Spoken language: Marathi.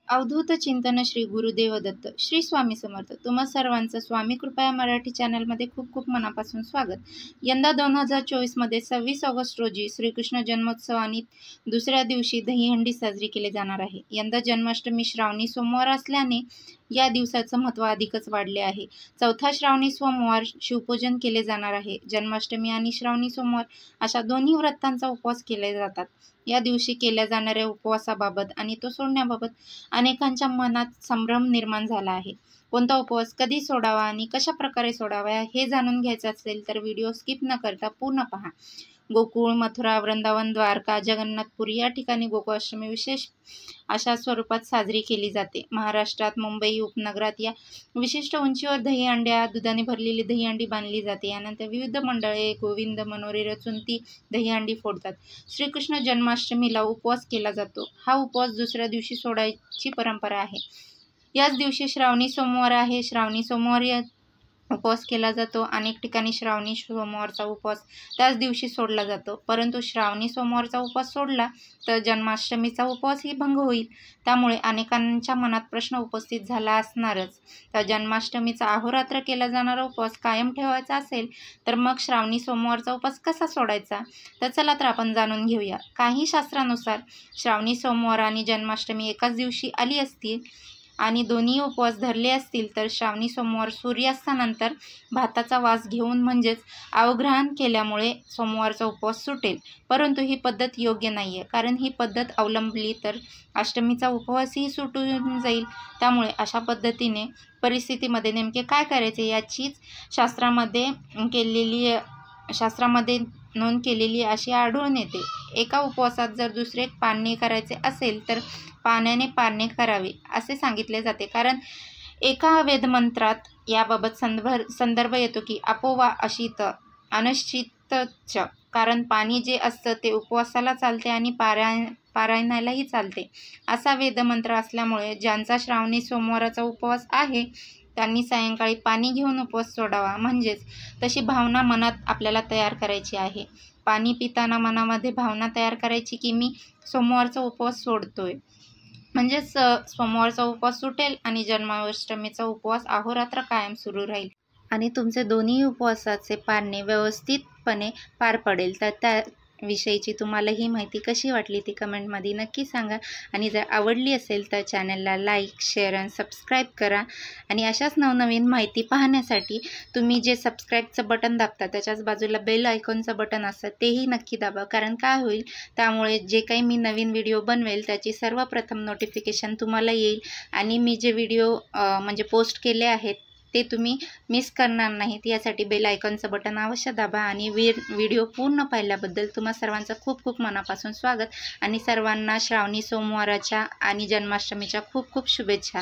अवधूत चिंतन श्री गुरुदेव दत्त श्री स्वामी समर्थ. तुम्हा सर्वांचं स्वामी कृपा मराठी चॅनलमध्ये खूप खूप मनापासून स्वागत. यंदा 2024मध्ये 26 ऑगस्ट रोजी श्रीकृष्ण जन्मोत्सव आणि दुसऱ्या दिवशी दहीहंडी साजरी केली जाणार आहे. यंदा जन्माष्टमी श्रावणी सोमवार असल्याने या दिवसाचं महत्त्व अधिकच वाढले आहे. चौथा श्रावणी सोमवार शिवपूजन केले जाणार आहे. जन्माष्टमी आणि श्रावणी सोमवार अशा दोन्ही व्रतांचा उपवास केले जातात. या दिवशी केल्या जाणाऱ्या उपवासाबाबत आणि तो सोडण्याबाबत अनेकांच्या मनात संभ्रम निर्माण झाला आहे. कोणता उपवास कधी सोडावा आणि कशा प्रकारे सोडावा हे जाणून घ्यायचं असेल तर व्हिडिओ स्किप न करता पूर्ण पहा. गोकुळ, मथुरा, वृंदावन, द्वारका, जगन्नाथपुरी या ठिकाणी गोकुळाष्टमी विशेष अशा स्वरूपात साजरी केली जाते. महाराष्ट्रात मुंबई उपनगरात या विशिष्ट उंचीवर दहीहंड्या, दुधाने भरलेली दहीहंडी बांधली जाते. यानंतर विविध मंडळे गोविंद मनोरे रचून ती दहीहंडी फोडतात. श्रीकृष्ण जन्माष्टमीला उपवास केला जातो. हा उपवास दुसऱ्या दिवशी सोडायची परंपरा आहे. याच दिवशी श्रावणी सोमवार आहे. श्रावणी सोमवारी उपवास केला जातो. अनेक ठिकाणी श्रावणी सोमवारचा उपवास त्याच दिवशी सोडला जातो. परंतु श्रावणी सोमवारचा उपवास सोडला तर जन्माष्टमीचा उपवासही भंग होईल. त्यामुळे अनेकांच्या मनात प्रश्न उपस्थित झाला असणारच. तर जन्माष्टमीचा अहोरात्र केला जाणारा उपवास कायम ठेवायचा असेल तर मग श्रावणी सोमवारचा उपवास कसा सोडायचा? तर चला तर आपण जाणून घेऊया. काही शास्त्रानुसार श्रावणी सोमवार आणि जन्माष्टमी एकाच दिवशी आली असतील आणि दोन्ही उपवास धरले असतील तर श्रावणी सोमवार सूर्यास्तानंतर भाताचा वास घेऊन म्हणजेच अवग्रहण केल्यामुळे सोमवारचा उपवास सुटेल. परंतु ही पद्धत योग्य नाही आहे, कारण ही पद्धत अवलंबली तर अष्टमीचा उपवासही सुटून जाईल. त्यामुळे अशा पद्धतीने परिस्थितीमध्ये नेमके काय करायचे याचीच शास्त्रामध्ये नोंद केलेली अशी आढळून येते. एका उपवासात जर दुसरे पाळणे करायचे असेल तर पाण्याने पाळणे करावे असे सांगितले जाते, कारण एका वेदमंत्रात याबाबत संदर्भ येतो की अपोवा अशित अनश्चितच, कारण पाणी जे असतं ते उपवासाला चालते आणि पारायणालाही चालते असा वेदमंत्र असल्यामुळे ज्यांचा श्रावणी सोमवाराचा उपवास आहे त्यांनी सायंकाळी पाणी घेऊन उपवास सोडावा. म्हणजेच तशी भावना मनात आपल्याला तयार करायची आहे. पाणी पिताना मनामध्ये भावना तयार करायची की मी सोमवारचा उपवास सोडतोय, म्हणजेच सोमवारचा उपवास सुटेल आणि जन्माष्टमीचा उपवास अहोरात्र कायम सुरू राहील आणि तुमचे दोन्ही उपवासाचे पाळणे व्यवस्थितपणे पार पडेल. तर त्या विषयीची तुम्हाला ही माहिती कशी वाटली ती कमेंटमध्ये नक्की सांगा. आणि जर आवडली असेल तर चॅनलला लाईक, शेअर आणि सबस्क्राईब करा. आणि अशाच नवनवीन माहिती पाहण्यासाठी तुम्ही जे सबस्क्राईबचं बटन दाबता त्याच्याच बाजूला बेल आयकॉनचं बटन असतं तेही नक्की दाबा, कारण काय होईल त्यामुळे जे काही मी नवीन व्हिडिओ बनवेल त्याची सर्वप्रथम नोटिफिकेशन तुम्हाला येईल आणि मी जे व्हिडिओ म्हणजे पोस्ट केले आहेत ते तुम्ही मिस करणार नाहीत. यासाठी बेल आयकॉनचं बटन अवश्य दाबा. आणि व्हिडिओ पूर्ण पाहिल्याबद्दल तुम्हा सर्वांचं खूप खूप मनापासून स्वागत आणि सर्वांना श्रावणी सोमवाराच्या आणि जन्माष्टमीच्या खूप खूप शुभेच्छा.